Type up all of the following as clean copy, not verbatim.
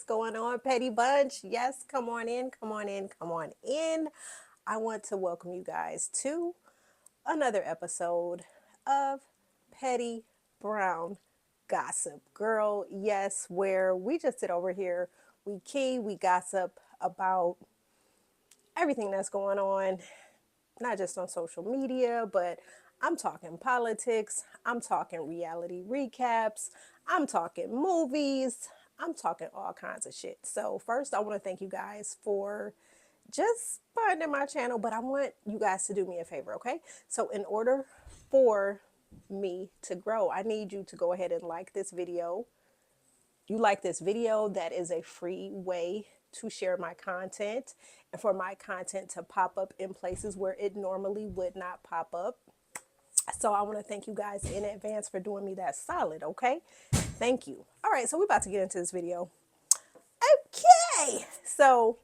What's going on, Petty Bunch? Yes, come on in, come on in, come on in. I want to welcome you guys to another episode of Petty Brown Gossip Girl. Yes, where we just sit over here, we gossip about everything that's going on, not just on social media, but I'm talking politics, I'm talking reality recaps, I'm talking movies, I'm talking all kinds of shit. So, first, I want to thank you guys for just finding my channel, but I want you guys to do me a favor, okay? So, in order for me to grow, I need you to go ahead and like this video. You like this video, that is a free way to share my content and for my content to pop up in places where it normally would not pop up. So I want to thank you guys in advance for doing me that solid, okay? Thank you. All right, so we're about to get into this video. Okay, so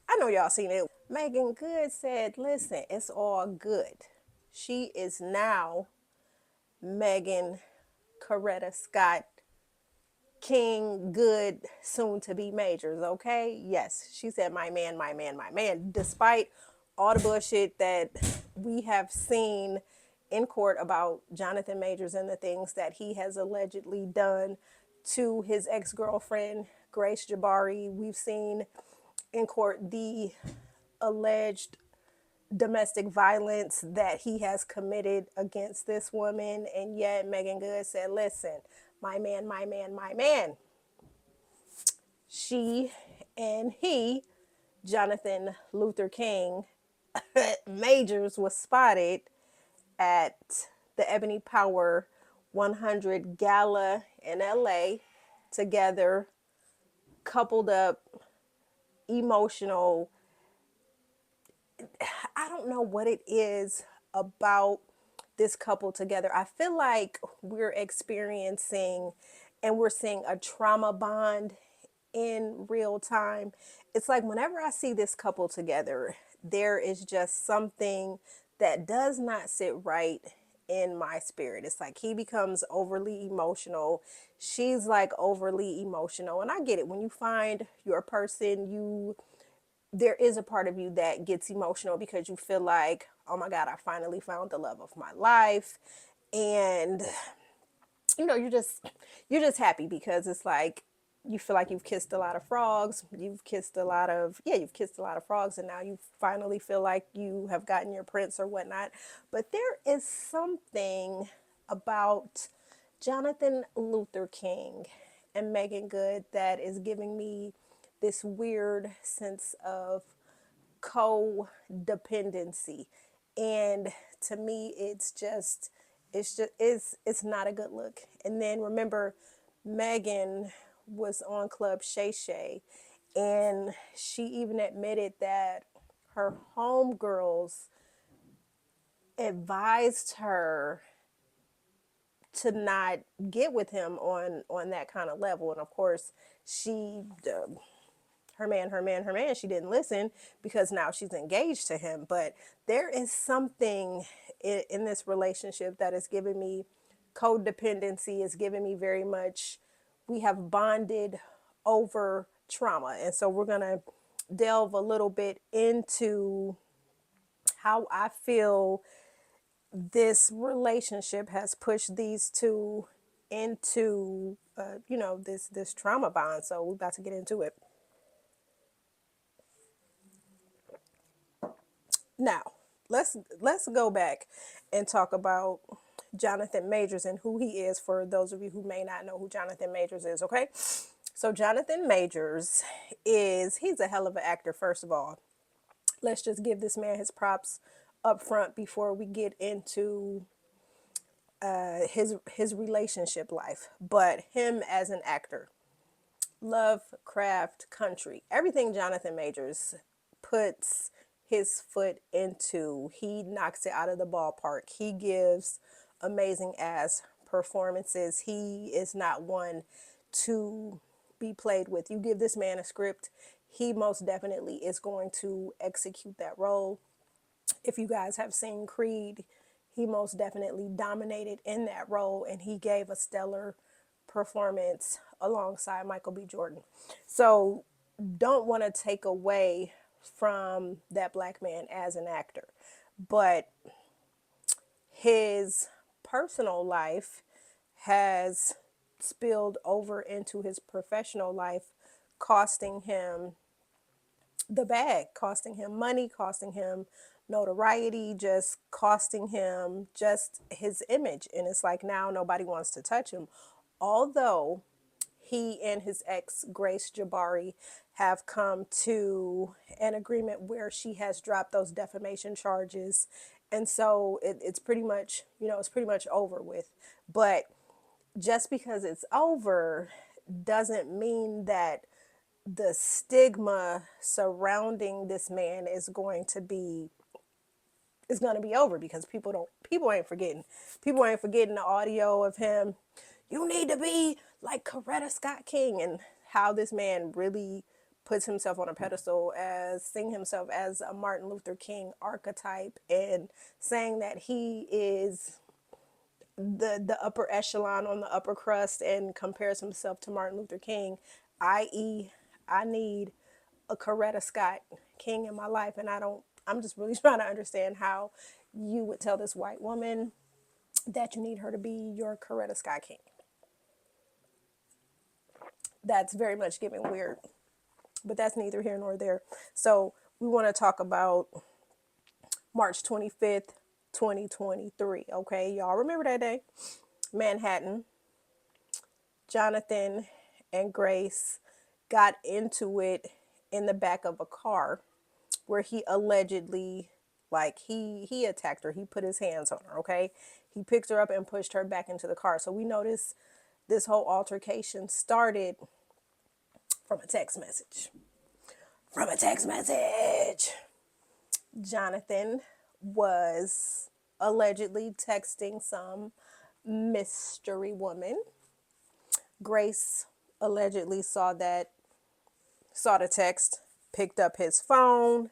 I know y'all seen it. Meagan Good said, listen, it's all good. She is now Megan Coretta Scott King Good, soon to be Majors, okay? Yes, she said, my man, my man, my man. Despite all the bullshit that we have seen in court about Johnathan Majors and the things that he has allegedly done to his ex-girlfriend, Grace Jabari, we've seen in court the alleged domestic violence that he has committed against this woman. And yet Meagan Good said, listen, my man, my man, my man. She and he, Johnathan Luther King Majors, was spotted at the Ebony Power 100 Gala in LA together, coupled up, emotional. I don't know what it is about this couple together. I feel like we're experiencing and we're seeing a trauma bond in real time. It's like whenever I see this couple together, there is just something that does not sit right in my spirit. It's like he becomes overly emotional. She's like overly emotional. And I get it. When you find your person, there is a part of you that gets emotional because you feel like, oh my God, I finally found the love of my life. And you're just happy because it's like you feel like you've kissed a lot of frogs. You've kissed a lot of frogs, and now you finally feel like you have gotten your prince or whatnot. But there is something about Johnathan Luther King and Meagan Good that is giving me this weird sense of codependency. And to me, it's not a good look. And then remember, Megan was on Club Shay Shay, and she even admitted that her homegirls advised her to not get with him on that kind of level. And of course, she her man, she didn't listen because now she's engaged to him. But there is something in this relationship that is giving me codependency, is giving me very much, we have bonded over trauma. And so we're going to delve a little bit into how I feel this relationship has pushed these two into this trauma bond. So we're about to get into it. Now, let's go back and talk about Johnathan Majors and who he is, for those of you who may not know who Johnathan Majors is, okay? So Johnathan Majors he's a hell of an actor, first of all. Let's just give this man his props up front before we get into his relationship life. But him as an actor, love, craft, country, everything Johnathan Majors puts his foot into, he knocks it out of the ballpark. He gives amazing ass performances. He is not one to be played with. You give this man a script, he most definitely is going to execute that role. If you guys have seen Creed, he most definitely dominated in that role, and he gave a stellar performance alongside Michael B. Jordan. So don't want to take away from that black man as an actor, but his personal life has spilled over into his professional life, costing him the bag, costing him money, costing him notoriety, just costing him just his image. And it's like now nobody wants to touch him. Although he and his ex, Grace Jabari, have come to an agreement where she has dropped those defamation charges. And so it's pretty much, it's pretty much over with. But just because it's over doesn't mean that the stigma surrounding this man is going to be over, because people ain't forgetting. People ain't forgetting the audio of him. You need to be like Coretta Scott King, and how this man really puts himself on a pedestal, as seeing himself as a Martin Luther King archetype, and saying that he is the upper echelon on the upper crust, and compares himself to Martin Luther King, i.e., I need a Coretta Scott King in my life. And I'm just really trying to understand how you would tell this white woman that you need her to be your Coretta Scott King. That's very much giving weird, but that's neither here nor there. So we want to talk about March 25th, 2023. Okay, y'all remember that day? Manhattan. Johnathan and Grace got into it in the back of a car, where he allegedly, like, he attacked her. He put his hands on her. Okay, he picked her up and pushed her back into the car. So we know this whole altercation started from a text message. From a text message. Johnathan was allegedly texting some mystery woman. Grace allegedly saw the text, picked up his phone,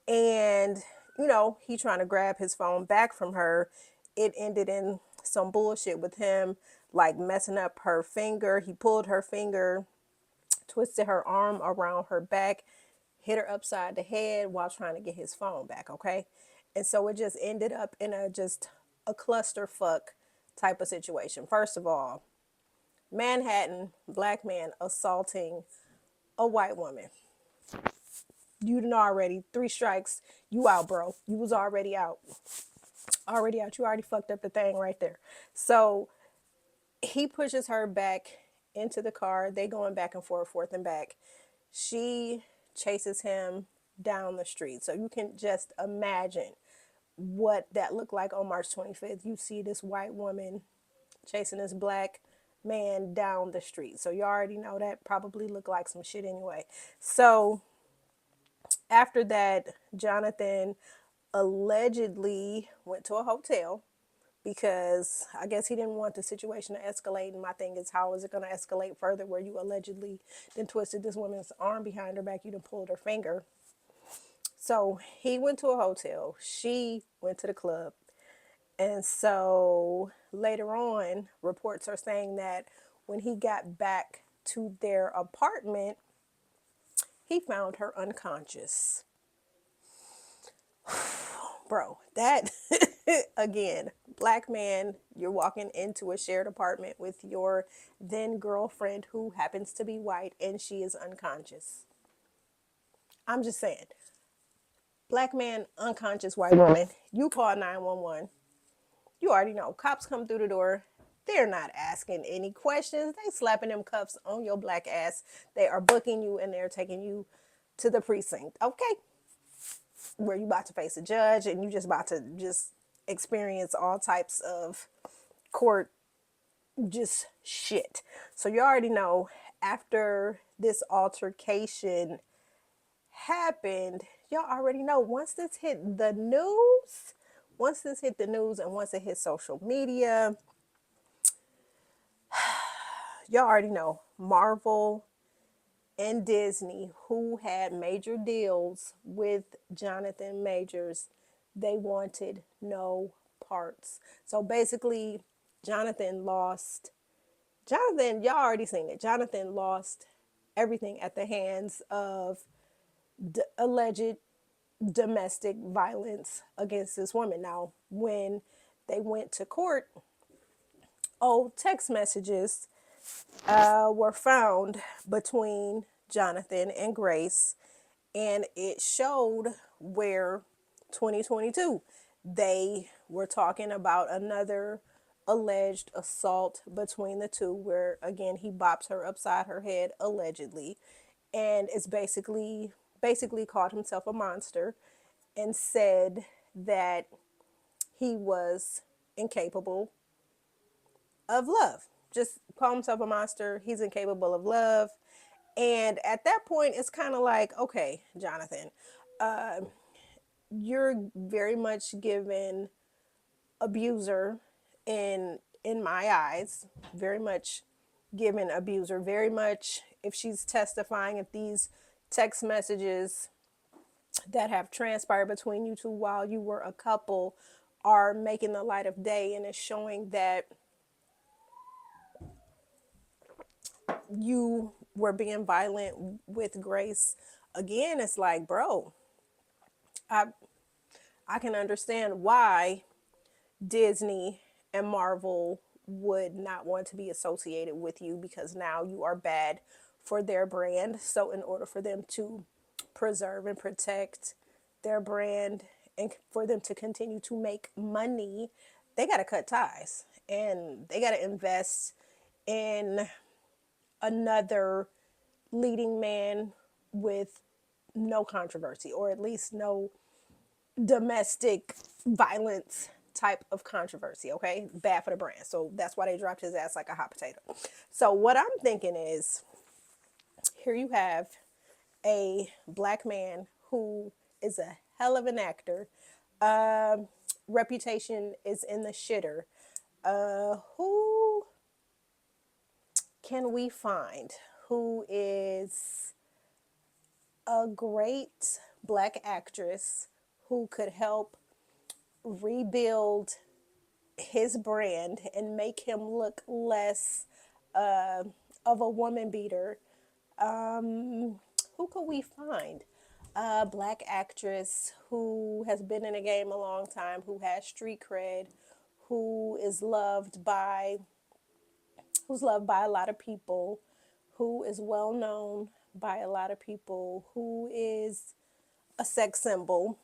and he trying to grab his phone back from her. It ended in some bullshit with him, like messing up her finger. He pulled her finger, twisted her arm around her back, hit her upside the head while trying to get his phone back. Okay, and so it just ended up in a clusterfuck type of situation. First of all, Manhattan, black man assaulting a white woman. You done already 3 strikes. You out, bro. You was already out. Already out. You already fucked up the thing right there. So he pushes her back into the car. They going back and forth and back. She chases him down the street. So you can just imagine what that looked like on March 25th. You see this white woman chasing this black man down the street. So you already know that probably looked like some shit anyway. So after that, Johnathan allegedly went to a hotel, because I guess he didn't want the situation to escalate. And my thing is, how is it going to escalate further, where you allegedly then twisted this woman's arm behind her back, you done pulled her finger. So he went to a hotel. She went to the club. And so later on, reports are saying that when he got back to their apartment, he found her unconscious. Bro, that, again, black man, you're walking into a shared apartment with your then girlfriend, who happens to be white, and she is unconscious. I'm just saying, black man, unconscious white woman, you call 911. You already know, cops come through the door. They're not asking any questions. They slapping them cuffs on your black ass. They are booking you, and they're taking you to the precinct. Okay, where you about to face a judge, and you just about to just experience all types of court just shit. So you already know, after this altercation happened, y'all already know, once this hit the news, and once it hit social media, y'all already know, Marvel and Disney, who had major deals with Jonathan Majors, they wanted no parts. So basically, Johnathan lost Johnathan, y'all already seen it. Johnathan lost everything at the hands of alleged domestic violence against this woman. Now, when they went to court, old text messages were found between Johnathan and Grace, and it showed where 2022 they were talking about another alleged assault between the two, where again he bops her upside her head allegedly, and it's basically called himself a monster and said that he was incapable of love. Just call himself a monster. He's incapable of love. And at that point, it's kind of like, okay, Johnathan, you're very much given abuser in my eyes, very much given abuser, very much if she's testifying, if these text messages that have transpired between you two while you were a couple are making the light of day and is showing that you were being violent with Grace again, it's like, bro, I I can understand why Disney and Marvel would not want to be associated with you, because now you are bad for their brand. So in order for them to preserve and protect their brand and for them to continue to make money, they got to cut ties and they got to invest in another leading man with no controversy, or at least no domestic violence type of controversy. Okay, bad for the brand. So that's why they dropped his ass like a hot potato. So what I'm thinking is, here you have a black man who is a hell of an actor. Reputation is in the shitter. Who can we find who is a great black actress who could help rebuild his brand and make him look less of a woman beater? Who could we find? A black actress who has been in the game a long time, who has street cred, who is loved by who's loved by a lot of people, who is well known by a lot of people, who is a sex symbol,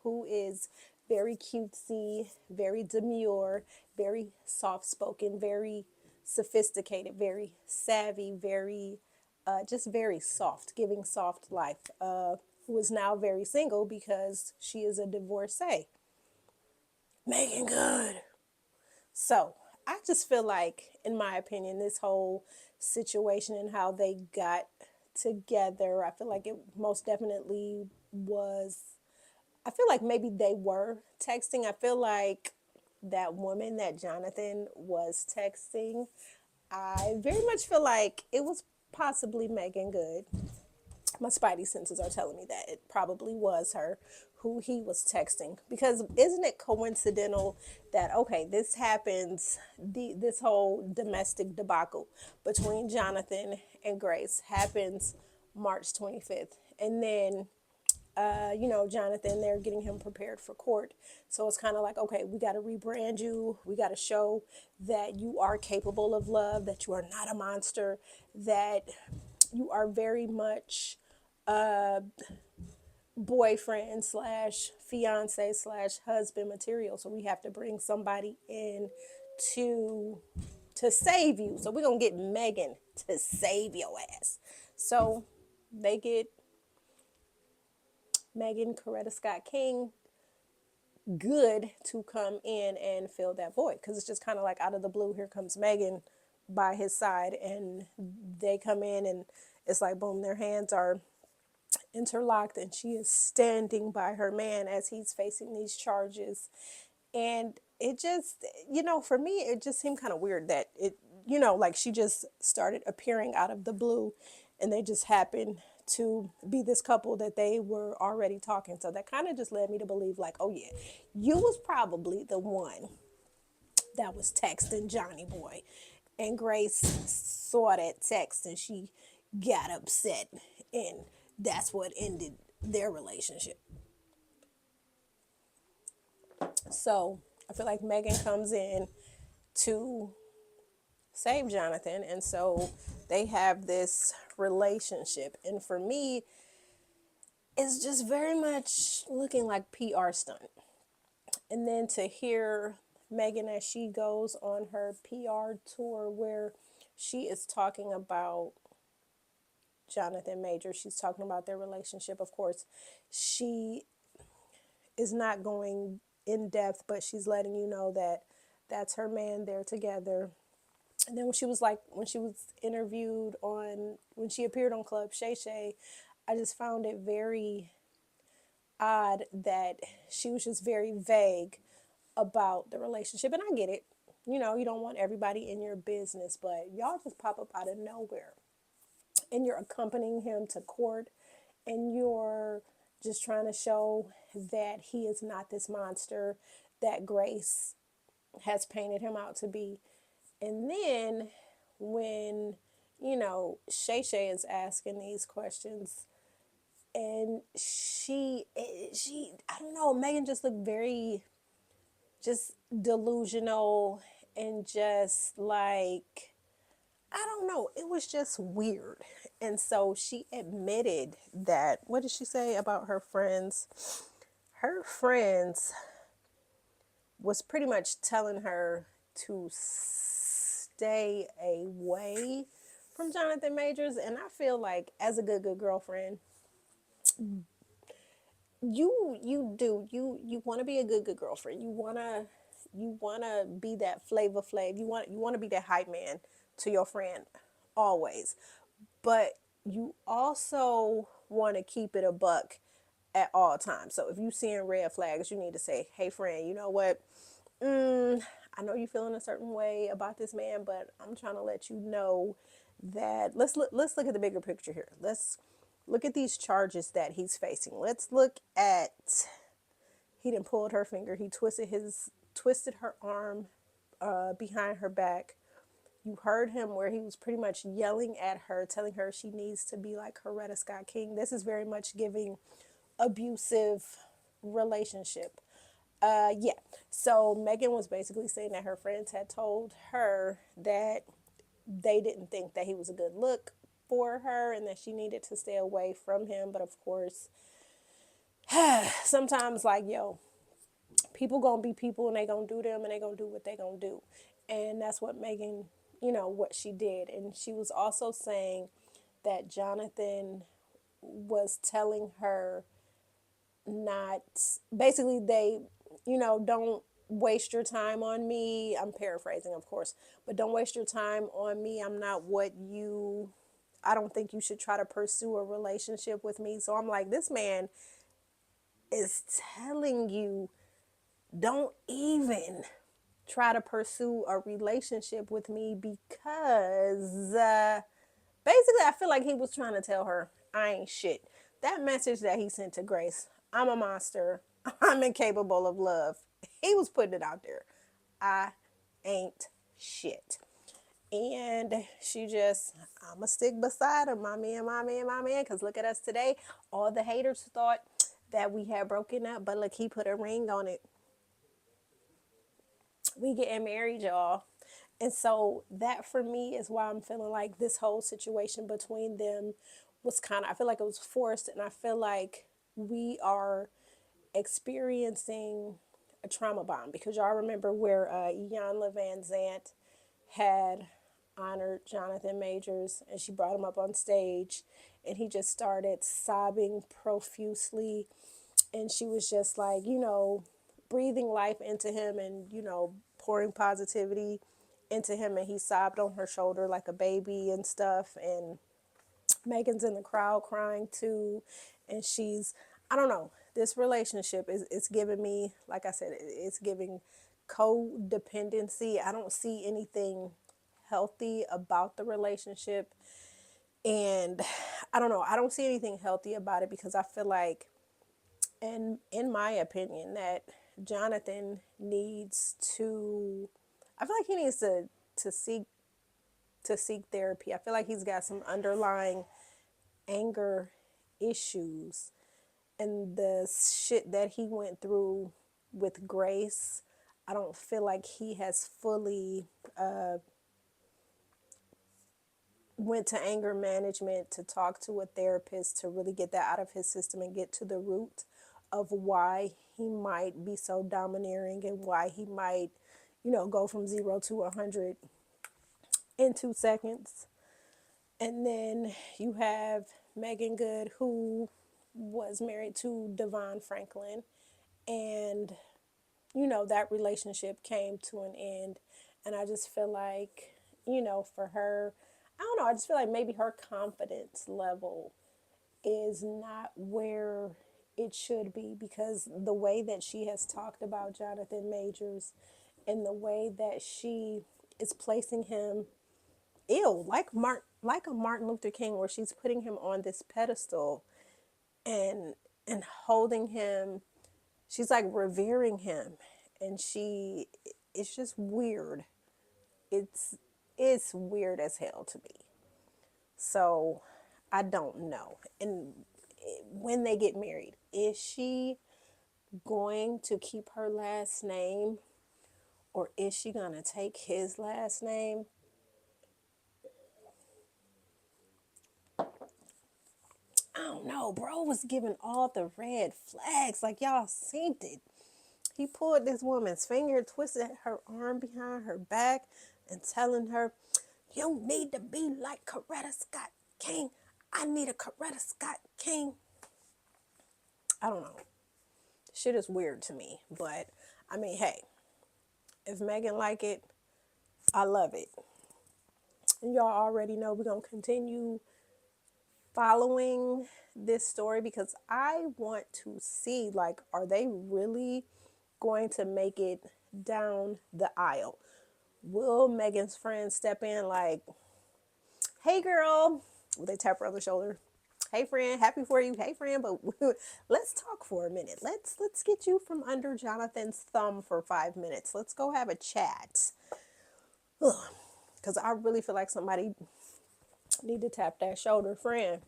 who is very cutesy, very demure, very soft spoken, very sophisticated, very savvy, very just very soft, giving soft life, who is now very single because she is a divorcee. Meagan Good. So I just feel like, in my opinion, this whole situation and how they got together, I feel like it most definitely was. I feel like maybe they were texting. I feel like that woman that Johnathan was texting, I very much feel like it was possibly Meagan Good. My spidey senses are telling me that it probably was her who he was texting, because isn't it coincidental that, okay, this happens, this whole domestic debacle between Johnathan and Grace happens March 25th, and then Johnathan, they're getting him prepared for court. So it's kind of like, okay, we got to rebrand you. We got to show that you are capable of love, that you are not a monster, that you are very much boyfriend slash fiance slash husband material. So we have to bring somebody in to save you. So we're going to get Meagan to save your ass. So they get Meagan Coretta Scott King Good to come in and fill that void, because it's just kind of like out of the blue, here comes Meagan by his side, and they come in and it's like boom, their hands are interlocked and she is standing by her man as he's facing these charges. And it just, for me, it just seemed kind of weird that like she just started appearing out of the blue and they just happened to be this couple that they were already talking. So that kind of just led me to believe, like, oh yeah, you was probably the one that was texting Johnny Boy. And Grace saw that text and she got upset. And that's what ended their relationship. So I feel like Meagan comes in to save Johnathan. And so they have this relationship. And for me, it's just very much looking like PR stunt. And then to hear Meagan as she goes on her PR tour where she is talking about Johnathan Major, she's talking about their relationship. Of course, she is not going in depth, but she's letting you know that that's her man, they're together. And then when she was interviewed when she appeared on Club Shay Shay, I just found it very odd that she was just very vague about the relationship. And I get it. You know, you don't want everybody in your business, but y'all just pop up out of nowhere. And you're accompanying him to court and you're just trying to show that he is not this monster that Grace has painted him out to be. And then when, Shay Shay is asking these questions and I don't know, Meagan just looked very just delusional and just like, I don't know, it was just weird. And so she admitted that, what did she say about her friends? Her friends was pretty much telling her to stay away from Johnathan Majors. And I feel like as a good girlfriend, you want to be a good girlfriend. You wanna be that Flavor Flav. You want to be that hype man to your friend always. But you also want to keep it a buck at all times. So if you seeing red flags, you need to say, "Hey friend, you know what? I know you feeling a certain way about this man, but I'm trying to let you know that let's look at the bigger picture here. Let's look at these charges that he's facing. Let's look at he done pulled her finger. He twisted her arm behind her back. You heard him where he was pretty much yelling at her, telling her she needs to be like Coretta Scott King. This is very much giving abusive relationship. Yeah. So Meagan was basically saying that her friends had told her that they didn't think that he was a good look for her and that she needed to stay away from him. But of course, sometimes like, yo, people gonna be people and they gonna do them and they gonna do what they gonna do. And that's what Meagan, what she did. And she was also saying that Johnathan was telling her not, basically they, don't waste your time on me. I'm paraphrasing, of course, but don't waste your time on me. I don't think you should try to pursue a relationship with me. So I'm like, this man is telling you, don't even try to pursue a relationship with me because basically I feel like he was trying to tell her, I ain't shit. That message that he sent to Grace, I'm a monster, I'm incapable of love, he was putting it out there. I ain't shit. And she just, I'ma stick beside him, my man, my man, my man. Because look at us today. All the haters thought that we had broken up, but look, he put a ring on it. We getting married, y'all. And so that for me is why I'm feeling like this whole situation between them was I feel like it was forced. And I feel like we are experiencing a trauma bond because y'all remember where Iyanla Van Zant had honored Johnathan Majors and she brought him up on stage and he just started sobbing profusely and she was just like, breathing life into him and, pouring positivity into him and he sobbed on her shoulder like a baby and stuff. And Megan's in the crowd crying too. And I don't know, this relationship it's giving me, like I said, it's giving codependency. I don't see anything healthy about the relationship. And I don't know, I don't see anything healthy about it because I feel like, and in my opinion, that Johnathan needs to, I feel like he needs to seek to seek therapy. I feel like he's got some underlying anger issues, and the shit that he went through with Grace, I don't feel like he has fully went to anger management to talk to a therapist to really get that out of his system and get to the root of why he might be so domineering and why he might, go from 0 to 100 in 2 seconds. And then you have Meagan Good, who was married to Devon Franklin, and that relationship came to an end. And I just feel like, for her, I don't know, I just feel like maybe her confidence level is not where it should be, because the way that she has talked about Johnathan Majors and the way that she is placing him like a Martin Luther King, where she's putting him on this pedestal and holding him, she's like revering him, and it's just weird. It's weird as hell to me. So I don't know. And when they get married, is she going to keep her last name, or is she going to take his last name? I don't know. Bro was giving all the red flags. Like, y'all seen it. He pulled this woman's finger, twisted her arm behind her back, and telling her, "You need to be like Coretta Scott King. I need a Coretta Scott King." I don't know. Shit is weird to me. But, I mean, hey, if Meagan like it, I love it. And y'all already know we're going to continue following this story, because I want to see, like, are they really going to make it down the aisle? Will Megan's friends step in like, "Hey girl," will they tap her on the shoulder? "Hey friend, happy for you. Hey friend, but let's talk for a minute. Let's get you from under Jonathan's thumb for 5 minutes. Let's go have a chat." Because I really feel like somebody need to tap that shoulder. Friend,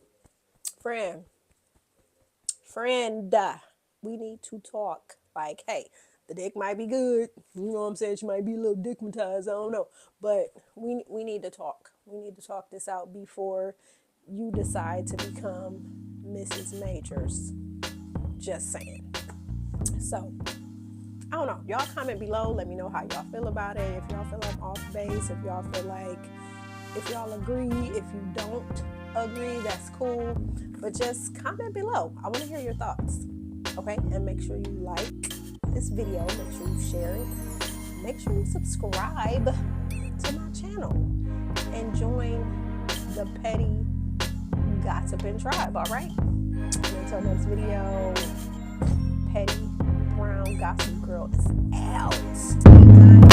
we need to talk. Like, hey, the dick might be good. You know what I'm saying? She might be a little dickmatized. I don't know. But we need to talk. We need to talk this out before you decide to become Mrs. Majors. Just saying. So, I don't know. Y'all comment below. Let me know how y'all feel about it. If y'all feel I'm off base. If y'all feel like, if y'all agree. If you don't agree, that's cool. But just comment below. I want to hear your thoughts. Okay? And make sure you like this video. Make sure you share it. Make sure you subscribe to my channel. And join the Petty Gossiping Tribe. Alright? Until next video, Petty Brown Gossip Girl is out.